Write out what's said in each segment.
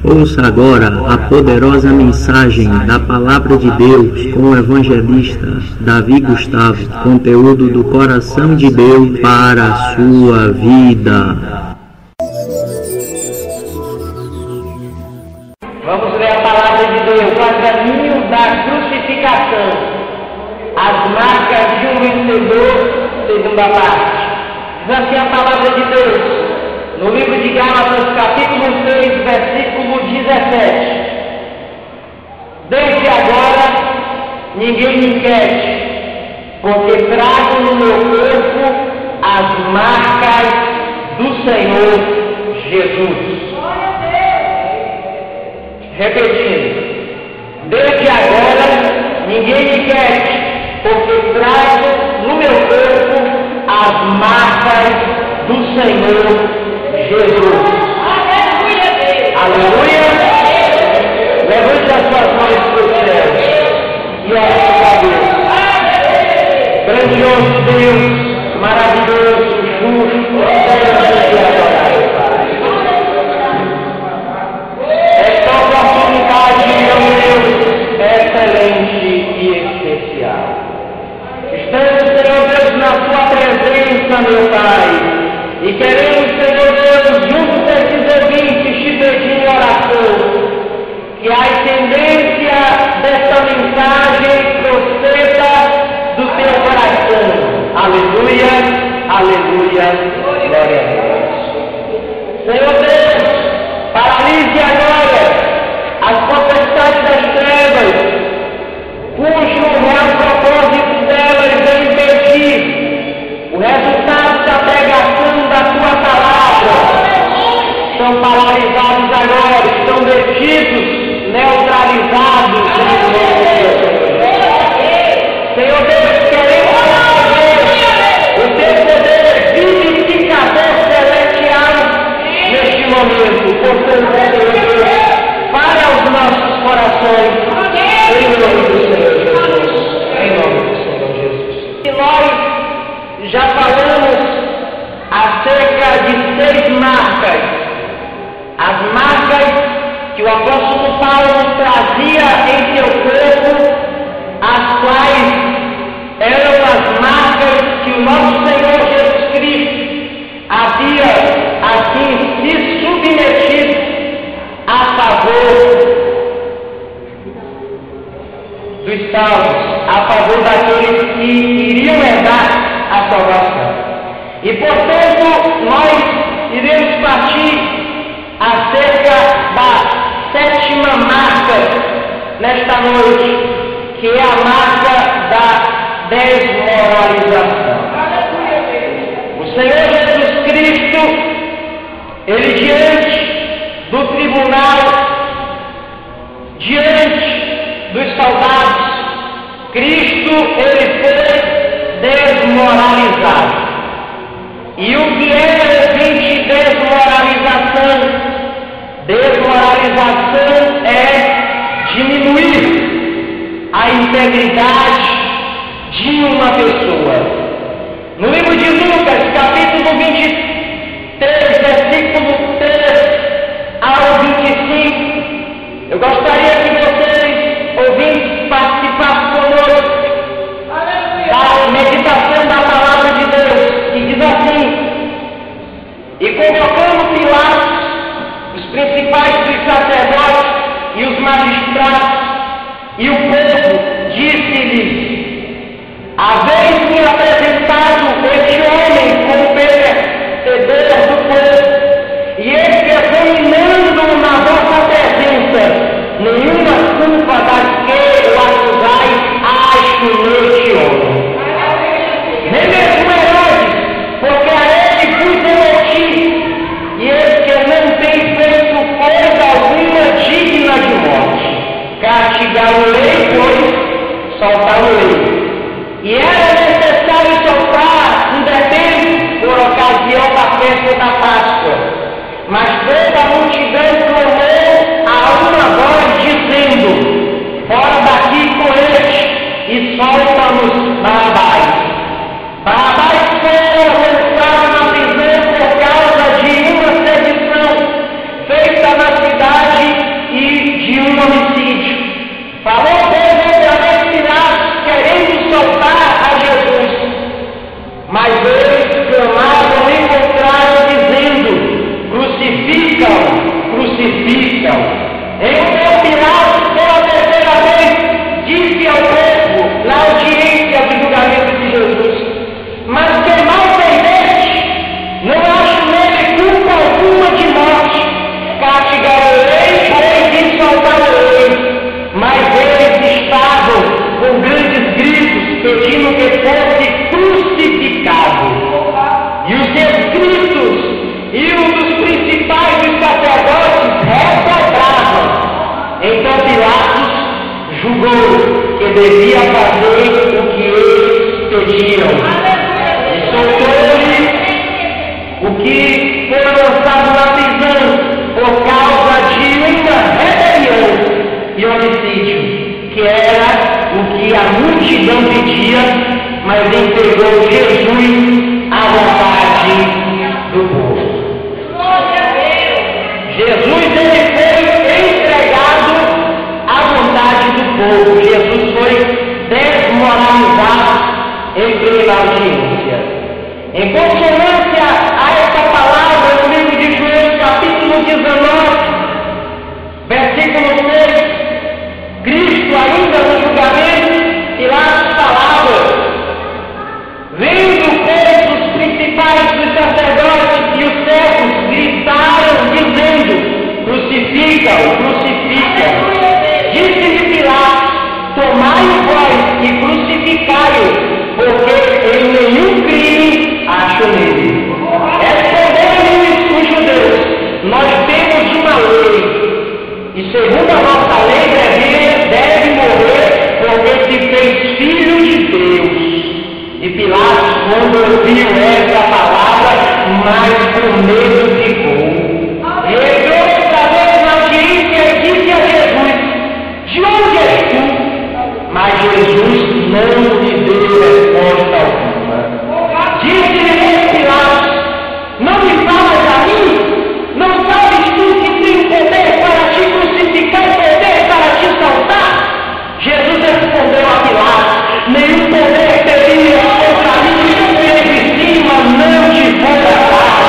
Ouça agora a poderosa mensagem da Palavra de Deus com o evangelista Davi Gustavo, conteúdo do coração de Deus para a sua vida. Vamos ler a Palavra de Deus, o caminho da crucificação, as marcas de um vencedor, segunda parte. Diz assim a Palavra de Deus, no livro de Gálatas, capítulo 6, versículo 17. Desde agora, ninguém me quer, porque trago no meu corpo as marcas do Senhor Jesus. Repetindo, desde agora, ninguém me quer, porque trago no meu corpo as marcas do Senhor Jesus. Aleluia! Levante as suas mãos para o céu e olhe para Deus. Grandioso Deus, maravilhoso, justo, Deus e adorável Pai. Esta oportunidade, meu Deus, é excelente e especial. Estamos, Senhor Deus, na Sua presença, meu Pai. E queremos, Senhor Deus, junto desses ouvintes, te pedir em oração, que a tendência desta mensagem proceda do teu coração. Aleluia, aleluia, glória a Deus. Senhor Deus, paralise agora as potestades das trevas, cujo real propósito delas é impedir o resultado da pregação da tua palavra. São paralisados agora, estão detidos, neutralizados. Senhor Deus, queremos saber o teu poder vivificador celestial neste momento. Portanto, Senhor Deus, fale aos nossos corações, em nome do Senhor Jesus. Em nome do Senhor Jesus. E nós já falamos acerca de 6 marcas. As marcas que o apóstolo Paulo nos trazia em seu corpo, as quais eram as marcas que o nosso Senhor Jesus Cristo havia assim se submetido a favor dos salvos, a favor daqueles que iriam herdar a salvação. E portanto nós iremos partir acerca da 7ª marca nesta noite, que é a marca da desmoralização. O Senhor Jesus Cristo, ele diante do tribunal, diante dos soldados, Cristo, ele foi desmoralizado. E o que é, ouvinte, desmoralização? Desmoralização é diminuir a integridade de uma pessoa. No livro de Lucas, capítulo 23, versículo 3 ao 25, eu gostaria que vocês, ouvintes, participassem conosco da meditação da Palavra de Deus, que diz assim: e convocando Pilatos, os principais dos sacerdotes e os magistrados e o povo, disse-lhes: haveis-me apresentado este homem como perseguidor do povo, e este, examinando na vossa presença nenhuma culpa das que o acusais, acho neste homem. Nem mesmo Herodes, porque a ele fui demiti, e ele que não tem feito coisa alguma digna de morte. Castigá-lo-ei, pois, soltá-lo que Galileu foi soltar a lei, mas eles estavam com grandes gritos pedindo que fosse crucificado. E os seus gritos e um dos principais dos sacerdotes redobravam. Então Pilatos julgou que devia fazer o que eles pediam. E soltou-lhe o que foi lançado na prisão por causa de uma rebelião e homicídio, que era o que a multidão pedia, mas entregou Jesus à vontade do povo. Jesus ele foi entregado à vontade do povo. Jesus foi desmoralizado em plena audiência. Em consonância a esta palavra, no livro de João, capítulo 19, versículo 6, Cristo ainda no julgamento, Pilatos falava: vendo, pois, os principais dos sacerdotes e os servos gritaram, dizendo: crucifica-o, crucifica-o. Disse-lhe Pilatos: tomai-o vós e crucificai-o, porque em nenhum crime acho nele. Responderam-lhes os judeus: nós temos uma lei, e segundo a nossa lei deve morrer, porque se fez filho de Deus. E Pilatos, quando ouviu essa palavra, mais com medo ficou. E entrou outra vez na audiência e disse a Jesus: de onde és tu? Mas Jesus não lhe deu resposta alguma. Disse-lhe Pilatos: não me falas a mim? Não sabes tu que tem poder para te crucificar e poder para te saltar? Jesus respondeu a Pilatos: nenhum poder teria contra mim que de cima não te fora dado.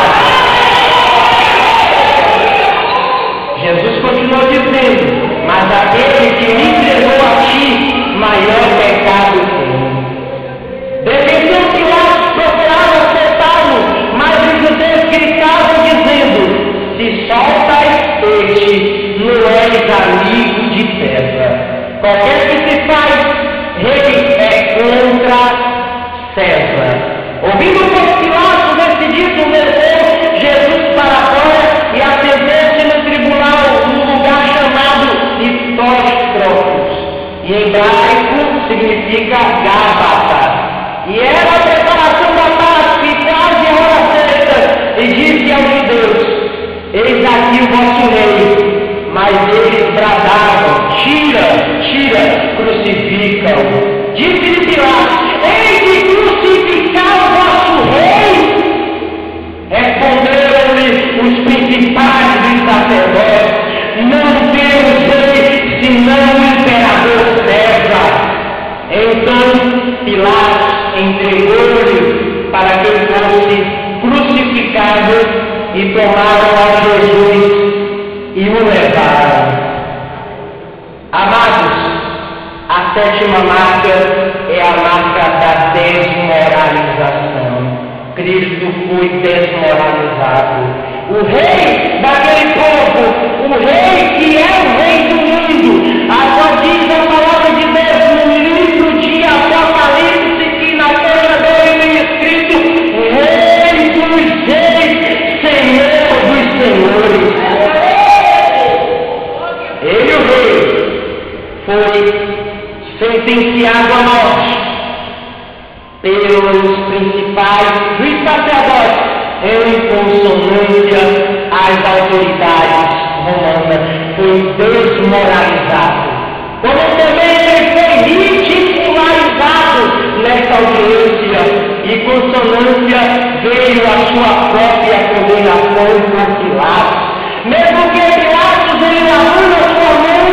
Jesus continuou dizendo: mas aquele que me entregou a ti, maior pecado tem. Defendeu Pilatos, procurava acertá-lo, mas os judeus gritavam dizendo: se soltas este, não és amigo de César. Qualquer que se faz rei é contra César. Ouvindo por Pilatos decidido, levou Jesus para fora e assentou-se no tribunal, num lugar chamado Histostropos. E em hebraico significa Gábata. E era a preparação da Páscoa e quase a hora certa. E disse aos judeus: eis aqui o vosso rei. Mas eles bradavam: tira, tira, crucifica-o. Disse-lhe Pilatos: eis de crucificar o vosso rei? Responderam-lhe os principais dos sacerdotes: não temos rei senão o imperador César. Então Pilatos entregou-lhe para que fosse crucificado, e tomaram a Jesus e o levaram. Amados, a sétima marca é a marca da desmoralização. Cristo foi desmoralizado. O rei daquele povo, o rei que é o rei do mundo, agora diz a palavra de Deus no livro de Apocalipse, que na caixa dele tem escrito: Rei dos reis, Senhor dos senhores. Ele, o rei, foi sentenciado à morte pelos principais dos sacerdotes, em consonância às autoridades romanas. Foi desmoralizado. Como também ele foi ridicularizado nesta audiência, e consonância veio a sua própria condenação por Pilatos. Mesmo que Pilatos ele lavou a sua mão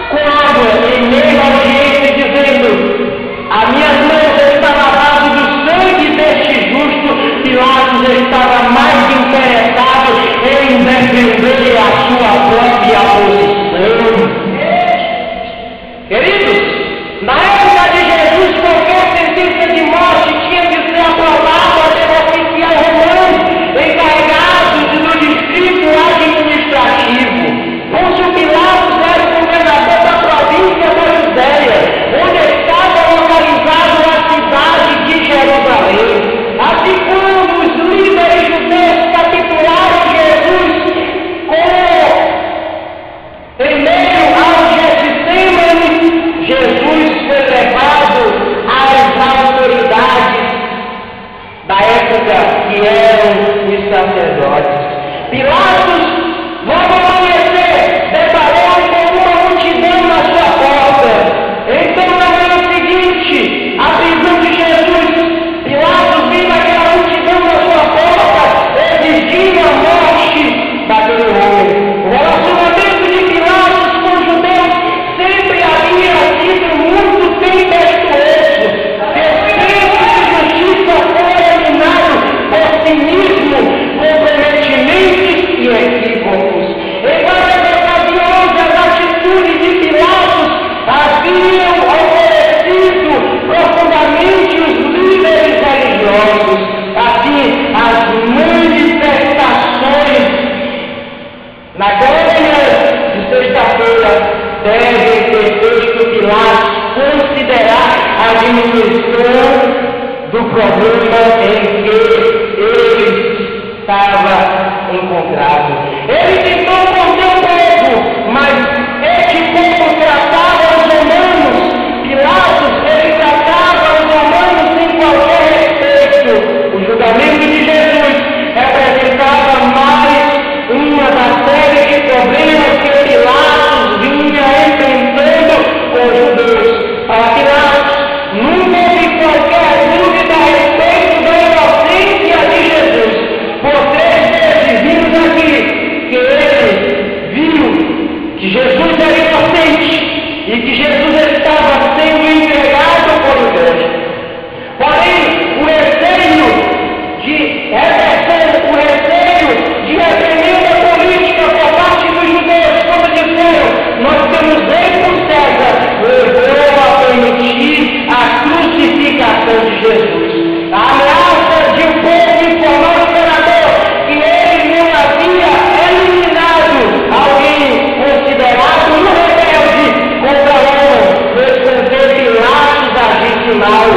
com água em meio à audiência, dizendo: a minha mão está lavada do sangue deste justo, Pilatos estava mais interessado em defender a sua própria posição. Queridos, na época de Jesus, qualquer sentença de morte tinha de ser aprovada pelo oficial romano encarregado do distrito administrativo. Pilatos, logo ao amanhecer, deparou com uma multidão na sua porta. Então, na manhã seguinte, a prisão de Jesus, Pilatos, vindo aquela multidão na sua porta, exigindo a morte daquele homem. O relacionamento de Pilatos com os judeus sempre havia sido muito tempestuoso. Seu senso de justiça foi eliminado por cinismo, comprometimentos e equívocos. Em várias ocasiões, as atitudes de Pilatos haviam oferecido profundamente os líderes religiosos. Assim, as manifestações na glória de sexta-feira devem ter feito Pilatos considerar a diminuição do problema em que ele estava encontrado. Ele tentou conter o povo, mas este povo tratava os romanos. Pilatos, ele tratava os romanos sem qualquer respeito. O julgamento de Jesus representava mais uma da série de problemas que Pilatos vinha enfrentando com os judeus. Para Pilatos, nunca houve qualquer dúvida a respeito da inocência de Jesus. Por 3 vezes vimos aqui que ele viu que Jesus era inocente e que Jesus estava sendo entregado por inveja. Porém, o receio de repressão, o receio de reprimenda política por parte dos judeus, quando disseram, nós temos rei por César, levou a permitir a crucificação de Jesus. A ameaça de um povo informar o imperador que ele não havia eliminado alguém considerado um rebelde contra Roma, fez com que Pilatos agisse mal.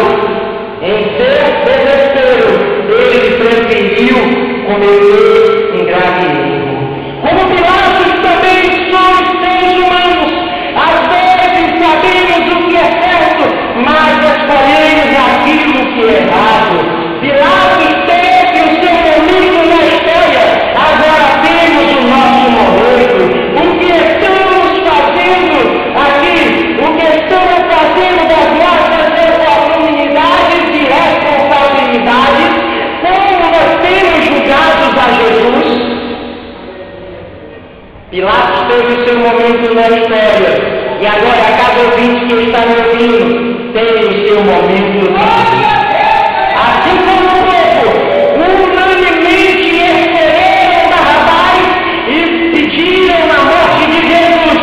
Em seu desespero, ele preferiu cometer um grave erro. Como Pilatos também somos seres humanos, às vezes sabemos o que é certo, mas escolhemos aquilo que é errado. Pilatos teve o seu momento na história, agora temos o nosso momento. O que estamos fazendo aqui, o que estamos fazendo das nossas oportunidades e responsabilidades, como nós temos julgados a Jesus? Pilatos teve o seu momento na história, e agora cada ouvinte que está me ouvindo tem o seu momento na vida. Assim como o povo unanimemente escolheram Barrabás e pediram a morte de Jesus,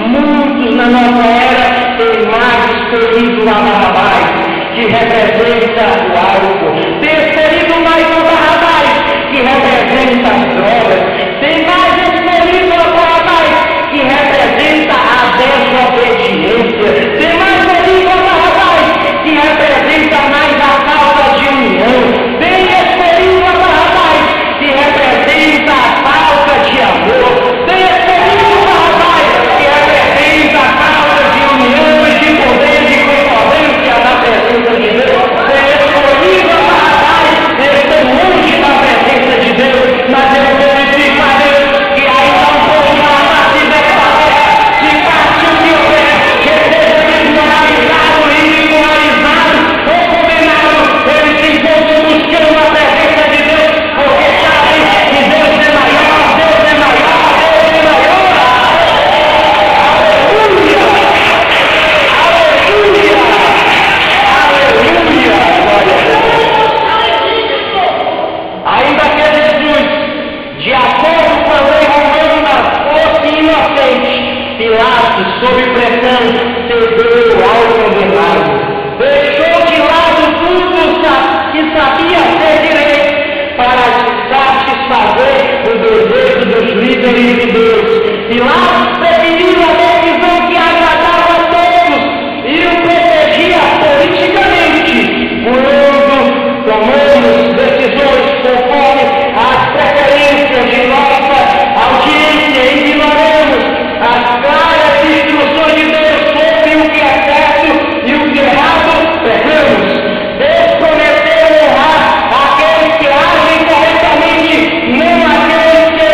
muitos na nossa era têm mais escolhido a Barrabás, que representa o álcool, tem escolhido mais o Barrabás, que representa as drogas, tem mais escolhido a Barrabás, que representa a desobediência, tem mais escolhido a Barrabás, que representa mais a falta de união, tem escolhido a Barrabás, que representa a falta de amor, tem escolhido a Barrabás, que representa a falta de união e de poder e de concordância na presença de Deus, tem escolhido a Barrabás, estou longe da presença de Deus, mas eu glorifico a Deus, que ainda um pouco na face desta terra, se parte o que houver, que seja desmoralizado, ridicularizado ou condenado, eles se encontram buscando a presença de Deus, porque sabem que Deus é maior, Deus é maior, Deus é maior. Aleluia! Aleluia! Aleluia! Glória a Deus! Ainda que Jesus, de acordo com a lei romana, fosse inocente, Pilatos, sob pressão, cedeu ao condenado. Deixou de lado tudo que sabia ser direito para satisfazer o desejo dos líderes de Deus. Pilatos preferiu a decisão que agradava a todos e o protegia politicamente, quando tomamos decisões conforme as preferências de nossa audiência e ignoramos as claras instruções de Deus sobre o que é certo e o que é errado, pecamos. Deus prometeu honrar aqueles que agem corretamente, não aqueles que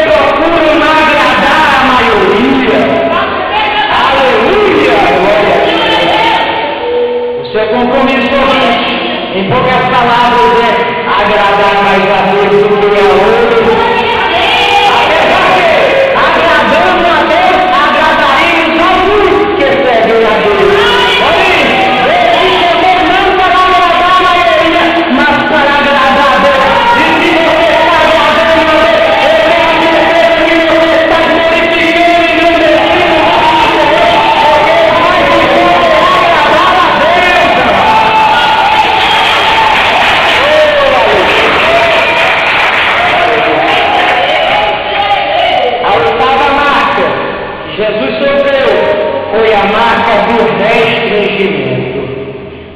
do restringimento.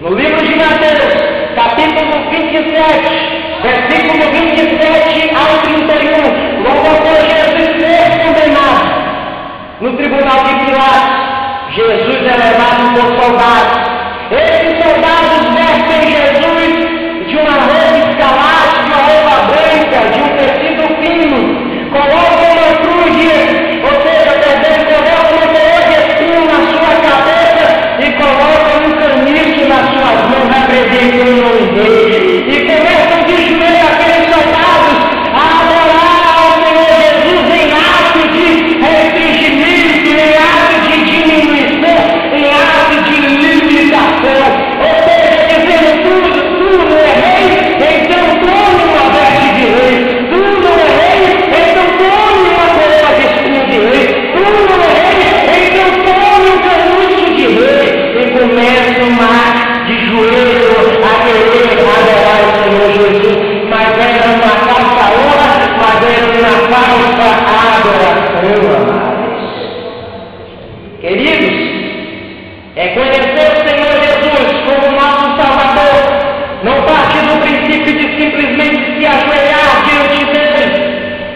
No livro de Mateus, capítulo 27, versículo 27 ao 31, logo após Jesus ser condenado no tribunal de Pilatos, Jesus é levado por soldados. Esses soldados vestem Jesus de uma roupa escarlate, de uma roupa branca, de um tecido fino, colocam uma cruz, ou seja, colocam uma coroa de espinho na sua cabeça e colocam um caniço nas suas mãos, representando um rei. E começam de joelho aqueles soldados a adorar ao Senhor Jesus em ato de restringimento, em ato de diminuição, em ato de limitação. Ou seja, dizendo tu não é rei, então tome uma veste de rei. Tu não é rei, então tome uma coroa de espinho de rei. Tu não é rei, então tome um caniço de rei. E começam de joelho a querer adorar o Senhor Jesus, mas era uma falsa honra, mas era uma falsa adoração, amados. Queridos, é conhecer o Senhor Jesus como nosso Salvador, não partir do princípio de simplesmente se ajoelhar diante dele,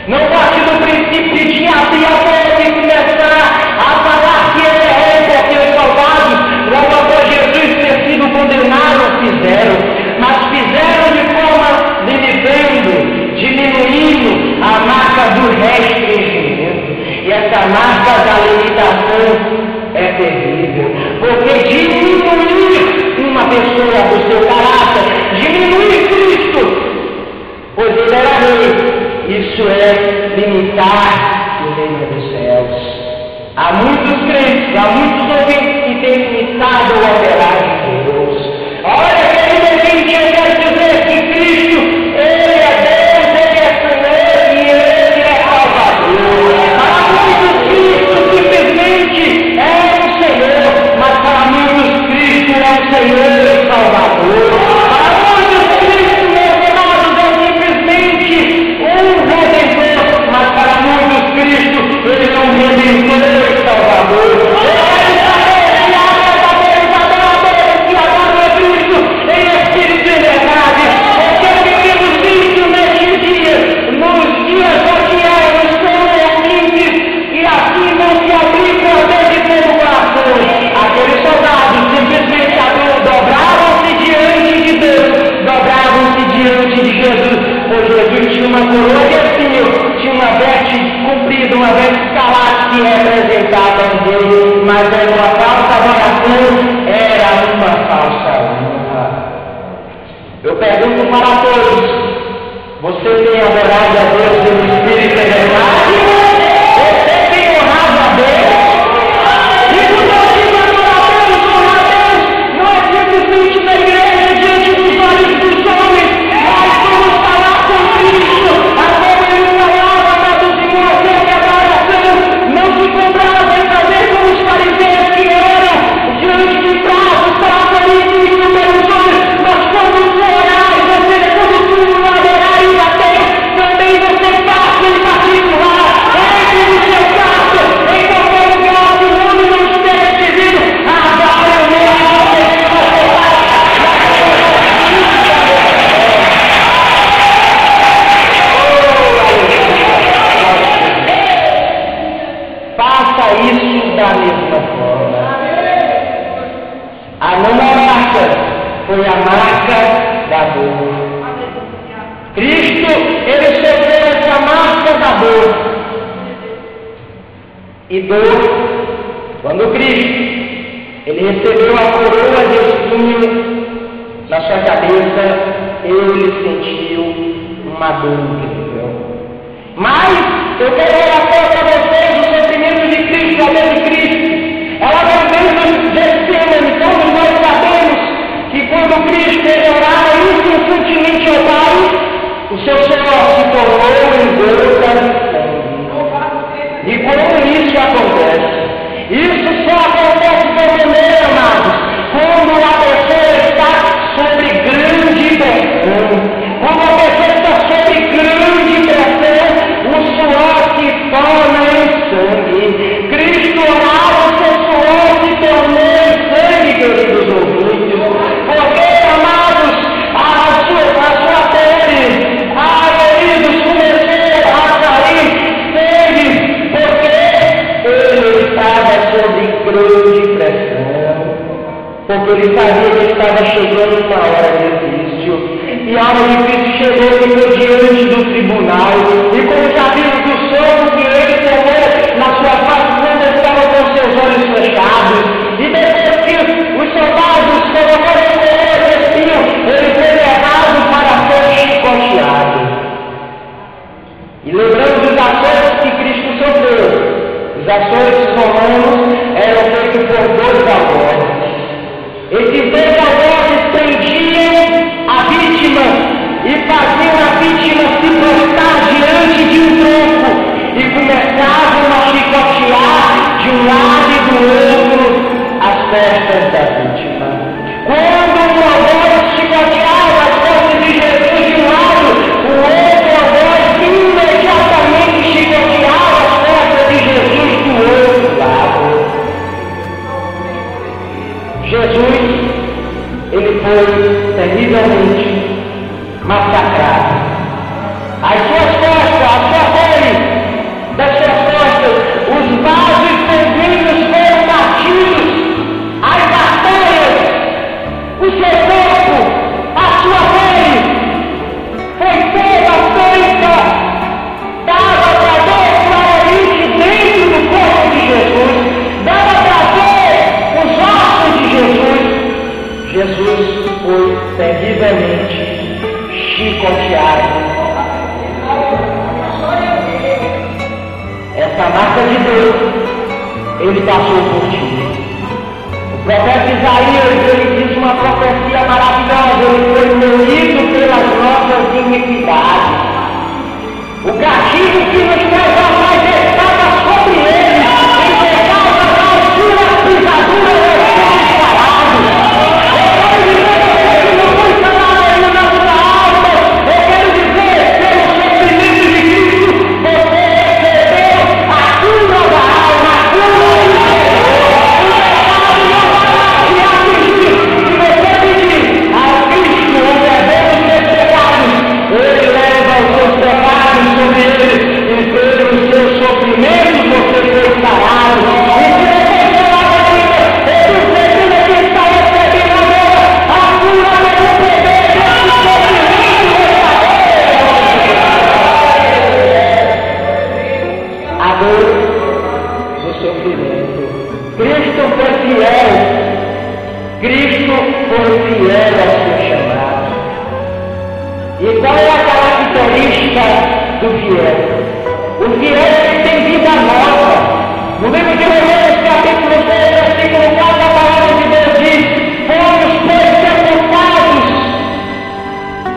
não partir do princípio de abrir a boca e começar a falar que ele é rei, porque os soldados, logo após Jesus ter sido condenado, fizeram, mas fizeram de forma limitando, diminuindo a marca do restringimento. E essa marca da limitação é terrível, porque diminuir uma pessoa do seu caráter, diminuir Cristo, pois ele era rei, isso é limitar o reino dos céus. Há muitos crentes, há muitos ouvintes que têm limitado o operar de Deus. Olha, querido ouvinte, eu quero dizer que Cristo, ele é Deus, ele é Senhor e ele é Salvador. Para muitos, Cristo simplesmente é o Senhor, mas para muitos, Cristo é o Senhor e Salvador. Para muitos, Cristo, meus amados, é simplesmente um redentor, mas para muitos, Cristo, ele é um redentor e Salvador. Aqueles soldados simplesmente dobravam-se diante de Deus, dobravam-se diante de Jesus, pois Jesus tinha uma coroa de espinho, tinha uma veste comprida, uma veste escarlate que representava um rei, mas era uma falsa adoração, era uma falsa honra. Eu pergunto para todos: você tem adorado a Deus pelo Espírito e verdade? Você tem honrado a Deus? Na igreja, diante dos olhos dos homens, nós vamos falar com Cristo, a como ele falava, amados irmãos, que a adoração não se comprava em fazer como os fariseus que eram diante de pratos para fazer isso pelos homens, mas quando você orar, você quando tu adorar e bater, também você faça em particular, entre no seu quarto, em qualquer lugar que o mundo não esteja te vendo, adore o meu Deus. Faça isso da mesma forma. A nona marca foi a marca da dor. Cristo, ele sofreu essa marca da dor. E dor, quando Cristo, ele recebeu a coroa de espinho na sua cabeça, ele sentiu uma dor incrível. Mas eu quero relatar para vocês o sofrimento de Cristo, a dor de Cristo. Ela também nos descende, todos nós sabemos que quando Cristo ele orava incessantemente ao Pai, o seu suor se tornou em gota de sangue. E como isso acontece? Isso só acontece de uma maneira, amados, quando a pessoa está sobre grande pressão. Quando a pessoa está sobre grande pressão, o suor se torna em sangue. Cristo orava, o seu suor se tornou em porque ele sabia que estava chegando uma hora difícil. E a hora difícil chegou, ele foi diante do tribunal, e como já vimos do sono que ele tomou na sua face quando estava com seus olhos fechados, e depois que os soldados colocaram o Senhor vestiam, ele foi levado para ser chicoteado. E lembrando dos açoites que Cristo sofreu, os açoites romanos eram feitos por 2 algozes. Esses 2 algozes prendiam a vítima e faziam a vítima se prostrar diante de um tronco e começavam a chicotear de um lado e do outro as costas da vítima. Quando um algoz chicoteava as costas de Jesus de um lado, o outro algoz imediatamente chicoteava as costas de Jesus do outro lado. Jesus, ele foi terrivelmente massacrado. As suas costas, a sua pele, das suas costas, os vasos sanguíneos foram partidos, as artérias, o seu corpo, a sua pele, foi toda feita, dava para ver claramente dentro do corpo de Jesus, dava para ver os ossos de Jesus. Jesus foi terrivelmente chicoteado. Essa marca de Deus, ele passou por ti. O profeta Isaías, ele diz uma profecia maravilhosa: ele foi moído pelas nossas iniquidades. O castigo que nos faz a paz estava sobre ele, e por causa da sua pisadura nós somos sarados. Eu quero dizer que não foi sanado ainda na sua alma. Eu quero dizer, pelo sofrimento de Cristo, você recebeu a cura da alma, a cura do pecado não vai te atingir. Se você pedir a Cristo o perdão dos seus pecados, ele leva os seus pecados sobre ele, e pelo seu sofrimento você foi sarado. E se você falar ainda, ele precisa que está recebendo agora a cura do poder desse sofrimento verdadeiro. A dor do sofrimento. Cristo foi fiel. Cristo foi fiel ao seu chamado. E qual é a característica do fiel? O fiel tem vida nova. No livro de Romanos, capítulo 6, versículo 4, a palavra de Deus diz: fomos, pois, sepultados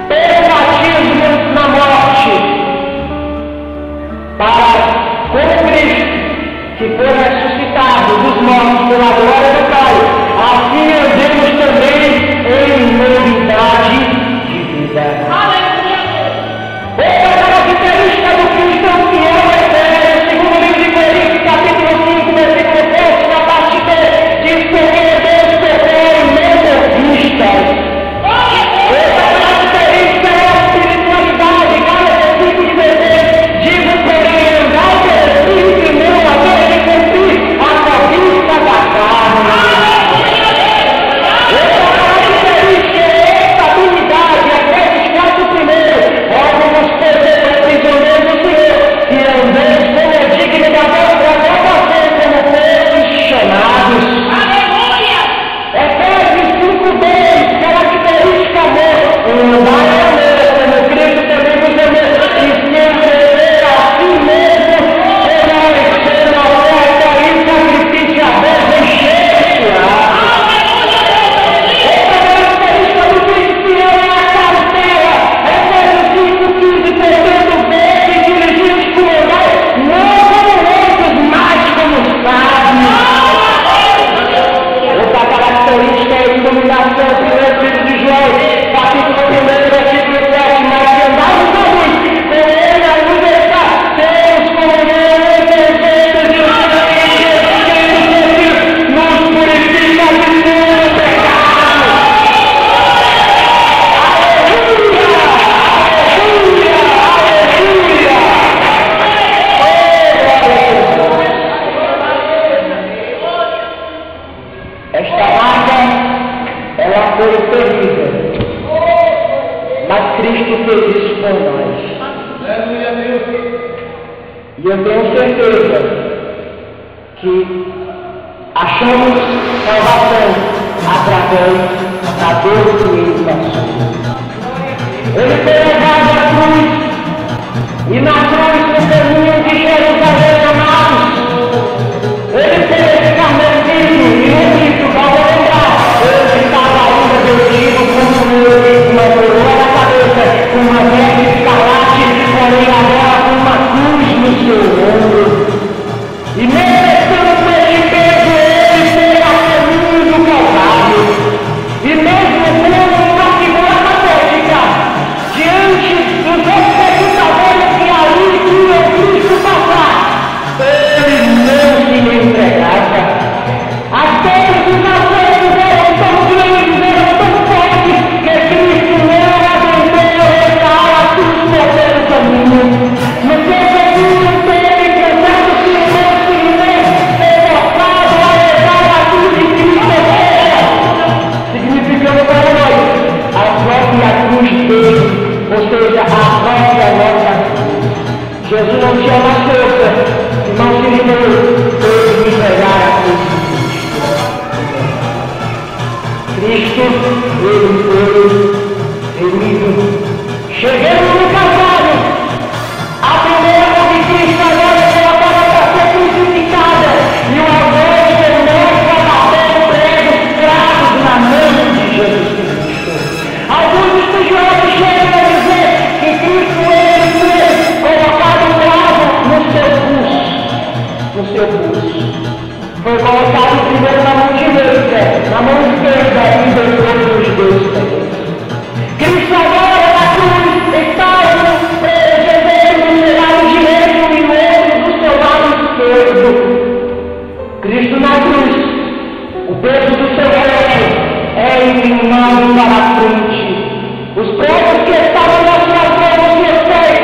pelo batismo na morte, para com Cristo, que foi ressuscitado dos mortos pela glória do Pai, assim andemos também em novidade de vida. Outra característica do cristão fiel é segundo o livro de Coríntios, capítulo 5, versículo 7, na parte B, diz: E eu tenho certeza que achamos salvação através da dor que ele passou. Ele foi levado à cruz, e na cruz, no caminho de Jerusalém, amados, ele foi escarnecido e humilhado. Vamos lembrar, ele estava ainda vestido como eu, uma coroa na cabeça, com uma veste escarlate, porém agora com uma cruz no seu ombro. E mesmo estando com esse peso, ele foi a caminho do Calvário. E mesmo como uma figura patética, diante dos espectadores que ali tinham Cristo passar, ele não se entregava. As pedras dos aceitos eram tão grandes, eram tão fortes, que Cristo não aguentou retar a cruz por pelo caminho. No seu caminho teve cansado que o nosso irmão foi forçado a levar a cruz de Cristo, significando para nós a própria cruz dele, ou seja, a própria nossa cruz. Jesus não tinha mais força, não se liberou, teve que entregar a cruz. Cristo, ele foi remido. Chegando no Calvário, a primeira mão de Cristo agora é colocada para ser crucificada, e o algoz começa a bater pregos cravos na mão de Jesus Cristo. Alguns estudiosos chegam a dizer que Cristo ele foi colocado cravo no seu pulso. Foi colocado primeiro na mão direita, na mão esquerda e depois nos dois pés. Cristo agora na cruz estava Jesus no lado direito e o outro do seu lado esquerdo. Cristo na cruz, o peso do seu rosto é inclinado para a frente. Os pregos que estavam nas suas mãos e os pés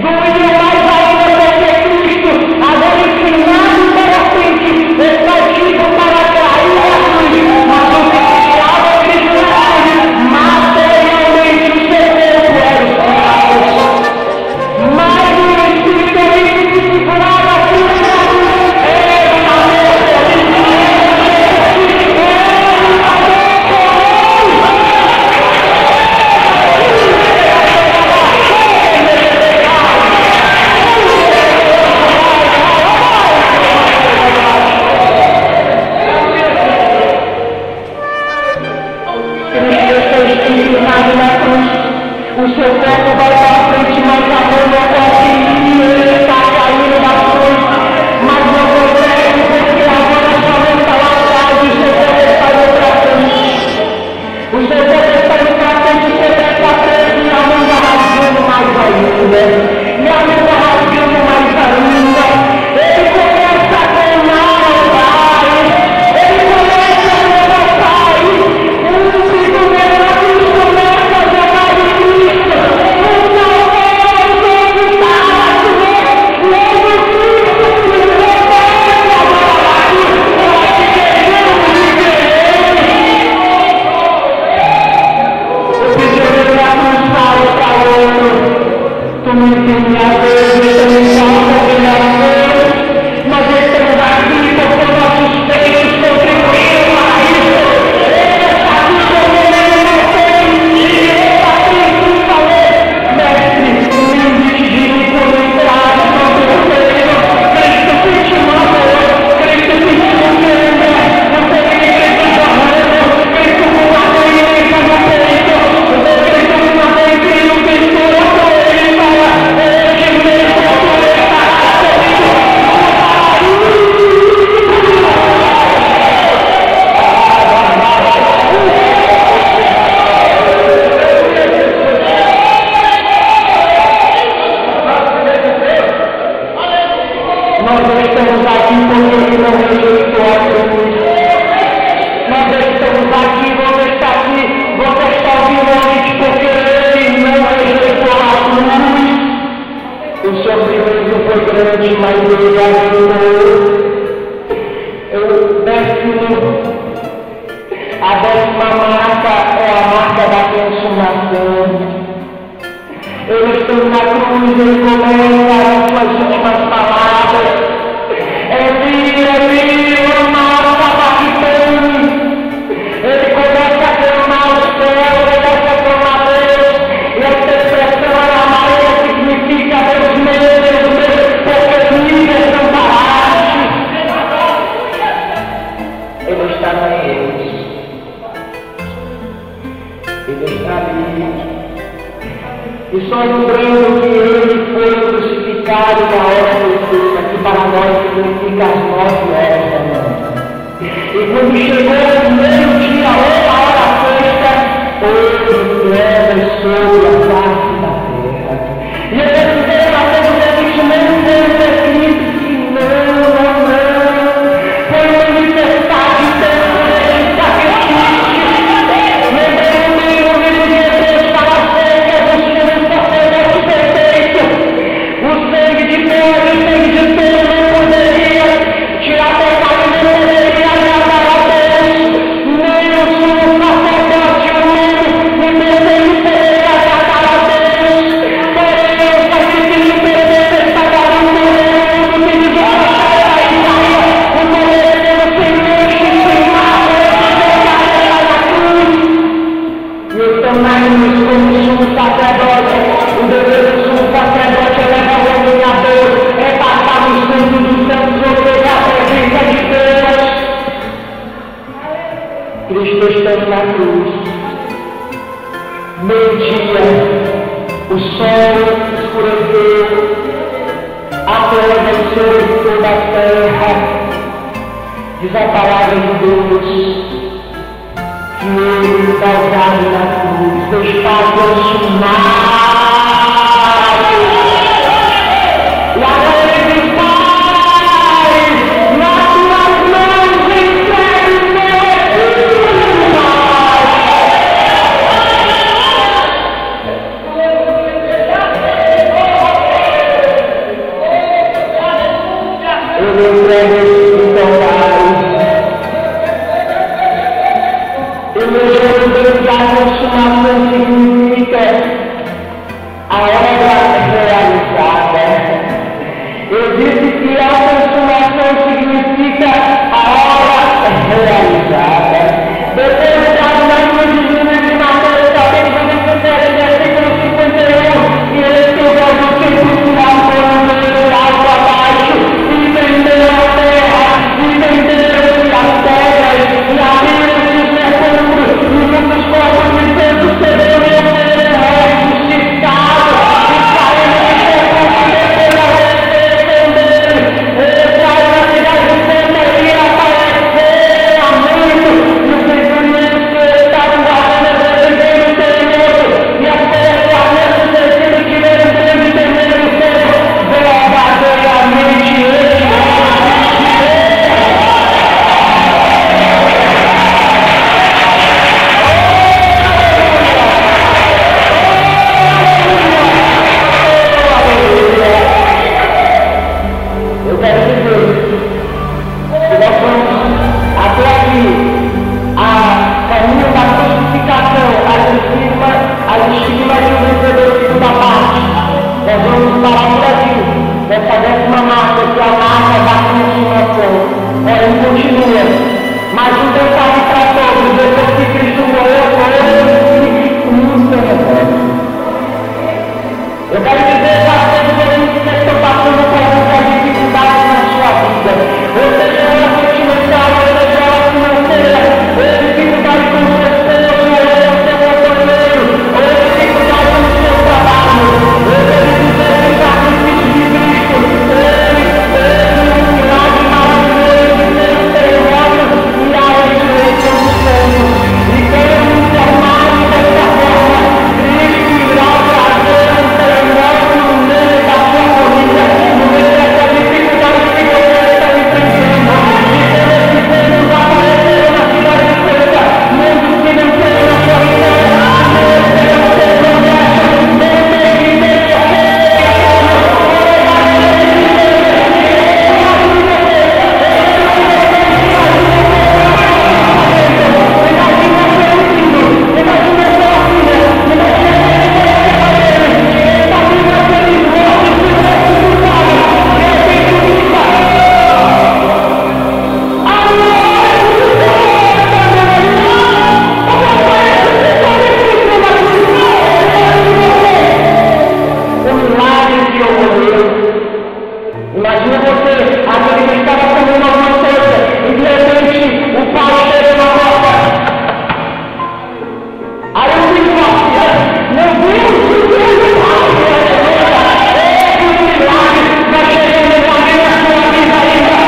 doíam mais ainda porque Cristo, agora inclinado para a frente, está tido para cair a cruz, mas o que tirava Cristo na cruz, materialmente o seu corpo era escravo. Mas o Espírito que segurava a cruz na cruz era uma morte. O seu corpo vai para a frente, mas a mão não consegue, ele está caindo da cruz, mas não consegue, porque agora a sua mão está lá atrás, o seu corpo está indo para frente. O seu corpo está indo para frente, o seu pé está preso, e a mão está rasgando mais ainda. E a mão está rasgando mais ainda. Ele começa a queimar o pai, ele começa a levantar, um primeiro na cruz começa a jogar de Cristo. Ele estando na cruz, ele começa as suas últimas palavras. que às 9 horas da manhã. E quando chegou o meio-dia, outra hora sexta, houve trevas sobre a face da terra. E eu perguntei a todos eles, não foi escrito que não. Foi manifestado então esse sacrifício. Lembrei o livro de Deus para acerca do sumo sacerdote perfeito. O sangue de Deus, o sangue de Deus não poderia tirar pecado, não poderia agradar a Deus. Nem o sumo sacerdote humano, nem ele poderia agradar a Deus. Porém, o sacrifício perfeito estava no mundo que diz o profeta Isaías, o poder do Senhor estimado na cruz. E então, nós, como sumo sacerdote, o dever do sumo sacerdote é levar o homem a Deus, é passar no santo dos santos, ou seja, a presença de Deus. Cristo estando na cruz. Meio-dia, o sol escureceu, a terra venceu em toda a terra. Diz a palavra de Deus que ele, calcado na cruz, está consumado. E agora ele diz, Pai, nas tuas mãos entrego o meu espírito. Eu entrego esse espírito ao Pai. E meu Deus, a consumação significa a obra realizada. Eu disse que a consumação significa a obra realizada. Depois da na divina de Mateus, capítulo 27, versículo 51, e ele que o verbo sempre se amor, água abaixo, e prendeu a terra, e prendeu as pedras, e abriram-se os sepulcros, e muitos corpos de Deus receberam e foram ressuscitados, e saíram dos sepulcros depois da ressurreição dele. Ele saiu da cidade santa e ia aparecer a muito, e os centuriões que estavam guardando receberam o terremoto, e as ferramentas do terceiro tiveram grande temor no céu. Verdadeiramente ele eu quero dizer que nós vamos até aqui a caminho da crucificação, a estima de um vencedor segunda parte. Nós vamos parar por aqui, nessa 10ª marca, que é a marca da consumação. Ele continua, mas um detalhe para todos: depois que Cristo morreu, um terremoto. Eu quero dizer para todos que estão passando por muitas dificuldades na sua vida, ou seja ela sentimental, ou seja ela financeira, ou dificuldade com o seu esposo, ou o seu companheiro, ou dificuldade com o seu trabalho. Eu quero dizer que o sacrifício de Cristo, ele um milagre maravilhoso de ser um terremoto e a ressurreição dos santos. E quero informar dessa forma: Cristo irá trazer um terremoto no meio da sua corrida, no meio dessa dificuldade que você está enfrentando. E quando esses ventos apareceram na cidade santa, muitos que não creem na sua vida, não serão ter progresso, não tem Imagina você, aquele que estava comendo alguma coisa, e de repente o pai chega na porta. Aí eu fico assim, meu Deus, milagre, vai chegando milagre na sua vida ainda.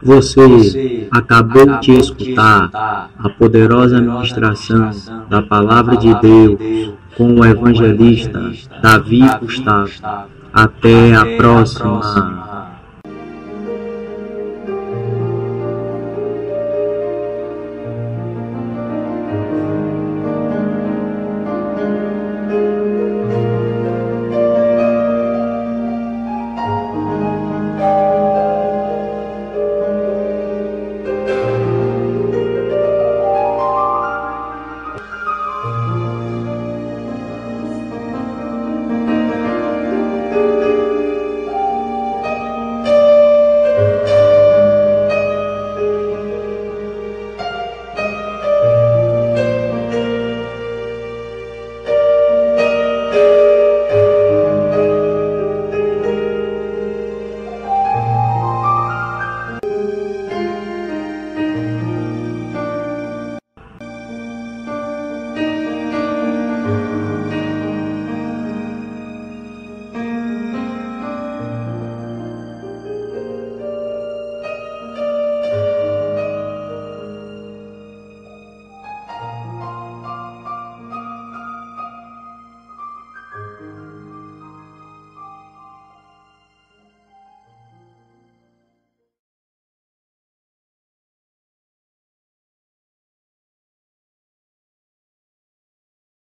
Você acabou de escutar a poderosa ministração da Palavra de Deus com o evangelista Davi Gustavo. Até a próxima!